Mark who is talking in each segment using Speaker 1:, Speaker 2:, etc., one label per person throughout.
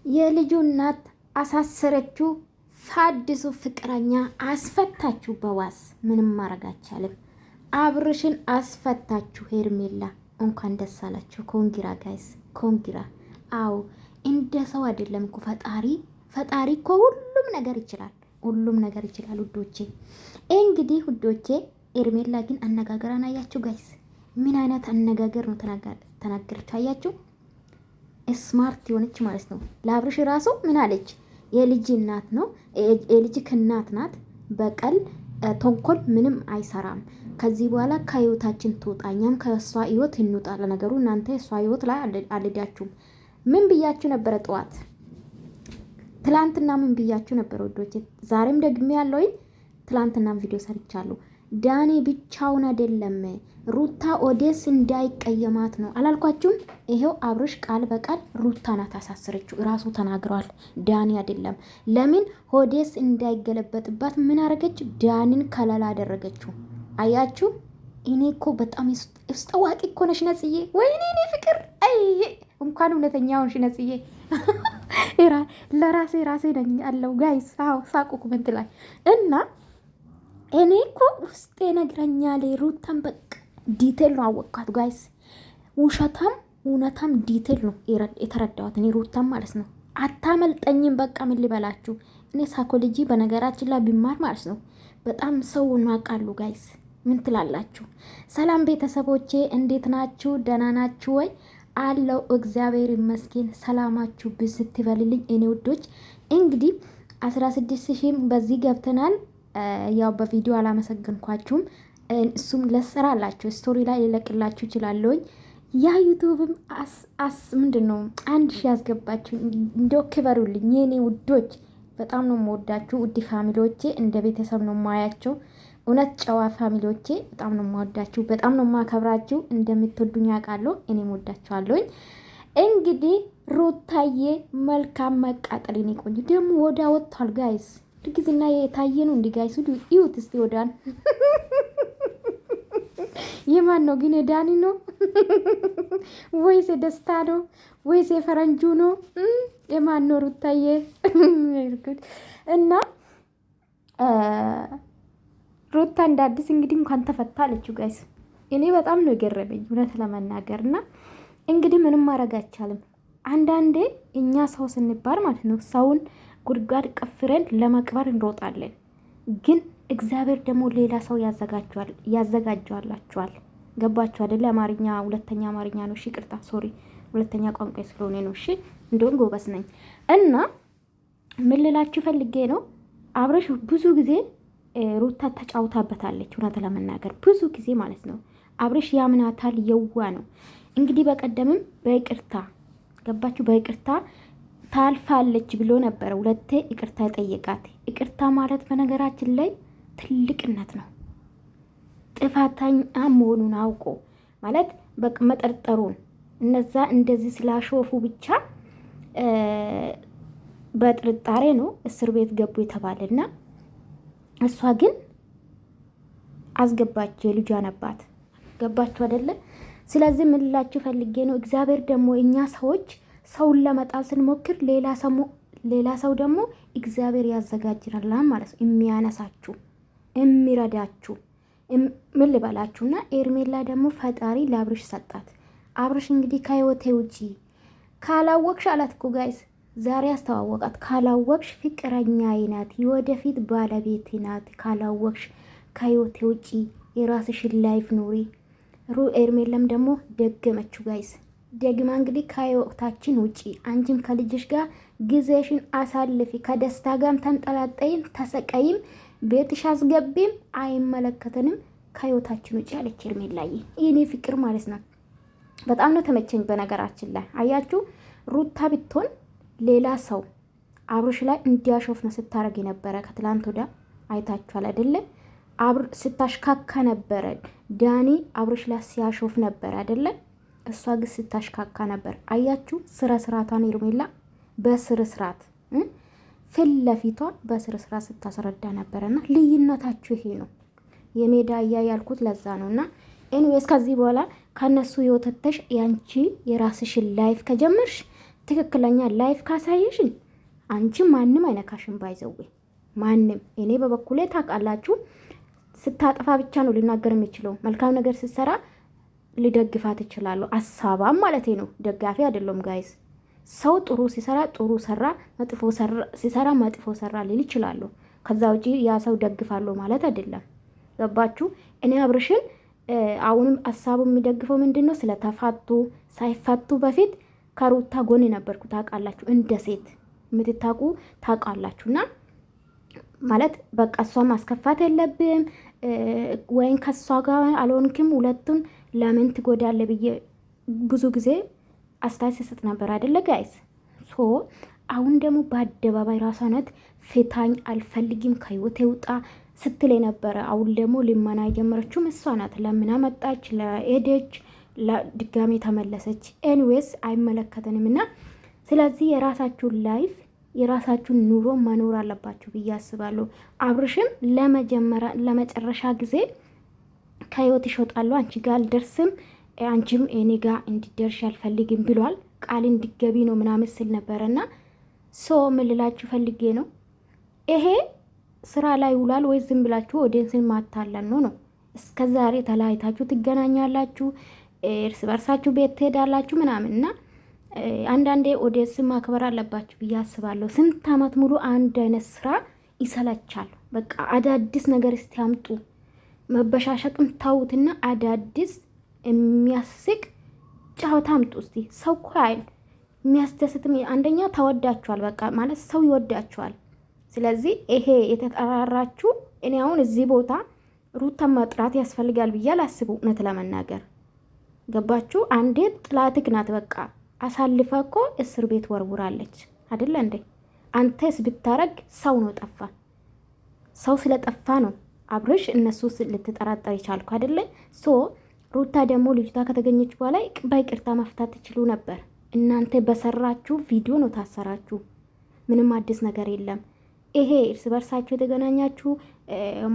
Speaker 1: የልጁ እናት አሳሰረችው። ፋዲሱ ፍቅረኛ አስፈታችሁ በዋስ ምንም ማድረግ አይቻልም። አብርሽን አስፈታችሁ። ሄርሜላ እንኳን ደስ አላችሁ። ኮንጊራ ጋይስ ኮንጊራ። አዎ እንደ ሰው አይደለም እኮ ፈጣሪ እኮ ሁሉም ነገር ይችላል። ሁሉም ነገር ይችላል ውዶቼ። እንግዲህ ውዶቼ ሄርሜላ ግን አነጋገራን አያችሁ ጋይስ? ምን አይነት አነጋገር ነው ተናገረች? አያችሁ? ስማርት የሆነች ማለት ነው። ለአብርሽ ራሱ ምን አለች? የልጅ እናት ነው የልጅ እናት ናት። በቀል ተንኮል ምንም አይሰራም። ከዚህ በኋላ ከህይወታችን ትውጣኛም ከእሷ ህይወት እንውጣ። ለነገሩ እናንተ እሷ ህይወት ላይ አልሄዳችሁም። ምን ብያችሁ ነበረ? ጠዋት ትላንትና ምን ብያችሁ ነበረ ወዶቼ? ዛሬም ደግሜ ያለውኝ ትላንትና ቪዲዮ ሰርቻለሁ። ዳኔ ብቻውን አይደለም ሩታ ኦዴስ እንዳይቀየማት ነው አላልኳችሁም? ይሄው አብርሽ ቃል በቃል ሩታ ናት አሳሰረችው። ራሱ ተናግረዋል፣ ዳኒ አይደለም። ለምን ኦዴስ እንዳይገለበጥባት ምን አረገች? ዳኒን ከለላ አደረገችው። አያችሁ? እኔ እኮ በጣም ውስጥ አዋቂ እኮ ነሽ ነጽዬ። ወይኔ እኔ ፍቅር አይ እንኳን እውነተኛውን ሽ ነጽዬ ለራሴ ነኝ አለው ጋይስ። አዎ ሳቁ ኮሜንት ላይ እና እኔ እኮ ውስጤ ነግረኛል። ሩታም በቃ ዲቴል ነው አወቅኳት ጋይስ። ውሸታም እውነታም ዲቴል ነው የተረዳሁት እኔ ሩታም ማለት ነው። አታመልጠኝም። በቃ ምን ልበላችሁ እኔ ሳይኮሎጂ በነገራችን ላይ ቢማር ማለት ነው በጣም ሰው ናቃሉ ጋይስ። ምን ትላላችሁ? ሰላም ቤተሰቦቼ እንዴት ናችሁ? ደህና ናችሁ ወይ? አለው እግዚአብሔር ይመስገን። ሰላማችሁ ብዝት ይበልልኝ እኔ ውዶች። እንግዲህ 16,000 በዚህ ገብተናል። ያው በቪዲዮ አላመሰግንኳችሁም። እሱም ለስራ አላችሁ ስቶሪ ላይ ልለቅላችሁ ይችላለሁኝ። ያ ዩቲዩብም ምንድነው 1,000 ያስገባችሁ። እንደው ክበሩልኝ የኔ ውዶች። በጣም ነው የምወዳችሁ ውድ ፋሚሊዎቼ። እንደ ቤተሰብ ነው የማያቸው። እውነት ጨዋ ፋሚሊዎቼ በጣም ነው የምወዳችሁ፣ በጣም ነው የማከብራችሁ። እንደምትወዱኝ አውቃለሁ። እኔም ወዳችኋለሁኝ። እንግዲህ ሩታዬ መልካም መቃጠል የኔ ቆንጆ ደግሞ ወዳ ወጥቷል ጋይስ። እርግዝና የታየ ነው እንዲ ጋይስ። ይሁት እስቲ ወዳን የማን ነው ግን? የዳኒ ነው ወይስ የደስታ ነው ወይስ የፈረንጁ ነው? የማን ነው? ሩታዬ እና ሩታ እንደ አዲስ እንግዲህ እንኳን ተፈታ አለችው ጋይስ። እኔ በጣም ነው የገረመኝ እውነት ለመናገር እና እንግዲህ ምንም ማድረግ አይቻልም። አንዳንዴ እኛ ሰው ስንባል ማለት ነው ሰውን ጉድጓድ ቀፍረን ለመቅበር እንሮጣለን። ግን እግዚአብሔር ደግሞ ሌላ ሰው ያዘጋጀዋላችኋል። ገባችሁ አይደለ? አማርኛ ሁለተኛ አማርኛ ነው። እሺ ይቅርታ ሶሪ፣ ሁለተኛ ቋንቋ ስለሆነ ነው። እሺ እንደውም ጎበዝ ነኝ። እና ምን ልላችሁ ፈልጌ ነው አብረሽ ብዙ ጊዜ ሩታ ተጫውታበታለች። እውነት ለመናገር ብዙ ጊዜ ማለት ነው አብረሽ ያምናታል። የዋ ነው እንግዲህ በቀደምም በይቅርታ ገባችሁ፣ በይቅርታ ታልፋለች ብሎ ነበረ። ሁለቴ ይቅርታ የጠየቃት። ይቅርታ ማለት በነገራችን ላይ ትልቅነት ነው። ጥፋተኛ መሆኑን አውቆ ማለት በቃ መጠርጠሩን እነዛ እንደዚህ ስላሾፉ ብቻ በጥርጣሬ ነው እስር ቤት ገቡ የተባለና እሷ ግን አስገባች የልጇን አባት። ገባችሁ አይደለ? ስለዚህ ምን ልላችሁ ፈልጌ ነው እግዚአብሔር ደግሞ እኛ ሰዎች ሰውን ለመጣል ስንሞክር ሌላ ሰው ደግሞ እግዚአብሔር ያዘጋጅናል ማለት ነው። የሚያነሳችሁ የሚረዳችሁ ምን ልበላችሁና ሄርሜላ ደግሞ ፈጣሪ ለአብርሽ ሰጣት። አብርሽ እንግዲህ ከህይወቴ ውጪ ካላወቅሽ አላት እኮ ጋይስ። ዛሬ አስተዋወቃት። ካላወቅሽ ፍቅረኛዬ ናት፣ የወደፊት ባለቤቴ ናት። ካላወቅሽ ከህይወቴ ውጪ የራስሽን ላይፍ ኑሪ። ሄርሜላም ደግሞ ደገመችው ጋይስ። ደግማ እንግዲህ ከህይወታችን ውጪ አንቺም ከልጅሽ ጋር ጊዜሽን አሳልፊ፣ ከደስታ ጋርም ተንጠላጠይም ተሰቀይም ቤትሽ አስገቢም አይመለከተንም፣ ከህይወታችን ውጪ አለች ሄርሜላዬ። የኔ ፍቅር ማለት ነው። በጣም ነው ተመቸኝ። በነገራችን ላይ አያችሁ ሩታ ብትሆን ሌላ ሰው አብርሽ ላይ እንዲያሾፍ ነው ስታረግ የነበረ። ከትላንት ወዳ አይታችኋል አይደለ? ስታሽካካ ነበረ። ዳኒ አብርሽ ላይ ሲያሾፍ ነበር አይደለ? እሷ ግን ስታሽካካ ነበር። አያችሁ ስርዓቷን ሄርሜላ በስርዓት ፊት ለፊቷ በስርዓት ስታስረዳ ነበረና ልዩነታችሁ ይሄ ነው። የሜዳ ያልኩት ለዛ ነውና ኤኒዌይስ ከዚህ በኋላ ከነሱ የወተተሽ ያንቺ የራስሽን ላይፍ ከጀመርሽ ትክክለኛ ላይፍ ካሳየሽኝ አንቺ ማንም አይነካሽም። ባይዘዌ ማንም እኔ በበኩሌ ታውቃላችሁ፣ ስታጠፋ ብቻ ነው ልናገር የሚችለው። መልካም ነገር ስትሰራ ሊደግፋት እችላለሁ። አሳባም ማለት ነው፣ ደጋፊ አይደለም ጋይስ። ሰው ጥሩ ሲሰራ ጥሩ ሰራ፣ መጥፎ ሲሰራ መጥፎ ሰራ ሊል ይችላለሁ። ከዛ ውጪ ያ ሰው ደግፋለሁ ማለት አይደለም። ገባችሁ? እኔ አብርሽን አሁንም ሀሳቡ የሚደግፈው ምንድን ነው? ስለተፋቱ ሳይፋቱ በፊት ከሩታ ጎን ነበርኩ። ታውቃላችሁ፣ እንደ ሴት የምትታቁ ታውቃላችሁ። እና ማለት በቃ እሷ ማስከፋት የለብም ወይም ከእሷ ጋር አልሆንክም፣ ሁለቱን ለምን ትጎዳለ ብዬ ብዙ ጊዜ አስተያየት ሲሰጥ ነበር አይደለ ጋይስ? ሶ አሁን ደግሞ በአደባባይ ራሷነት ፍታኝ፣ አልፈልግም፣ ከህይወት ውጣ ስትል የነበረ አሁን ደግሞ ልመና የጀመረችውም እሷ ናት። ለምና መጣች፣ ለሄደች፣ ለድጋሜ ተመለሰች። ኤኒዌይስ አይመለከተንም። እና ስለዚህ የራሳችሁን ላይፍ የራሳችሁን ኑሮ መኖር አለባችሁ ብዬ አስባለሁ። አብርሽም ለመጨረሻ ጊዜ ከህይወት ይሾጣሉ፣ አንቺ ጋር አልደርስም፣ አንቺም እኔ ጋር እንዲደርሽ አልፈልግም ብሏል። ቃል እንዲገቢ ነው ምናምን ስል ነበረና ሶ ምን ልላችሁ ፈልጌ ነው፣ ይሄ ስራ ላይ ውላል ወይ ዝም ብላችሁ ኦዲየንስን ማታለን ነው? እስከ ዛሬ ተለያይታችሁ ትገናኛላችሁ፣ እርስ በርሳችሁ ቤት ትሄዳላችሁ ምናምን እና አንዳንዴ ኦዲየንስን ማክበር አለባችሁ ብዬ አስባለሁ። ስንት አመት ሙሉ አንድ አይነት ስራ ይሰለቻል። በቃ አዳዲስ ነገር እስቲያምጡ፣ መበሻሸቅም ታውትና አዳዲስ የሚያስቅ ጨዋታ አምጡ እስቲ። ሰው እኮ አይል የሚያስደስትም አንደኛ ተወዳችኋል። በቃ ማለት ሰው ይወዳችኋል። ስለዚህ ይሄ የተጠራራችሁ እኔ አሁን እዚህ ቦታ ሩታን ማጥራት ያስፈልጋል ብዬ አላስቡ። እውነት ለመናገር ገባችሁ? አንዴ ጥላትክ ናት በቃ አሳልፈ እኮ እስር ቤት ወርውራለች አይደለ እንዴ? አንተስ ብታረግ ሰው ነው ጠፋ። ሰው ስለጠፋ ነው አብርሽ እነሱ ልትጠራጠር ይቻልኩ አይደለ? ሶ ሩታ ደግሞ ልጅቷ ከተገኘች በኋላ በይቅርታ መፍታት ትችሉ ነበር። እናንተ በሰራችሁ ቪዲዮ ነው ታሰራችሁ። ምንም አዲስ ነገር የለም። ይሄ እርስ በርሳችሁ የተገናኛችሁ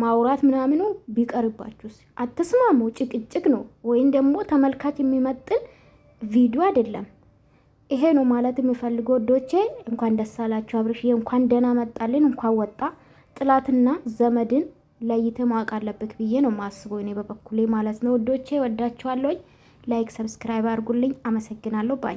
Speaker 1: ማውራት ምናምኑ ቢቀርባችሁስ አትስማሙ። ጭቅጭቅ ነው ወይም ደግሞ ተመልካች የሚመጥን ቪዲዮ አይደለም። ይሄ ነው ማለት የሚፈልገው ወዶቼ። እንኳን ደስ አላችሁ አብርሽ፣ እንኳን ደህና መጣልን፣ እንኳን ወጣ። ጥላትና ዘመድን ለይተ ማወቅ አለበት ብዬ ነው ማስበው እኔ በበኩሌ ማለት ነው ወዶቼ። ወዳችኋለሁ። ላይክ ሰብስክራይብ አድርጉልኝ። አመሰግናለሁ ባይ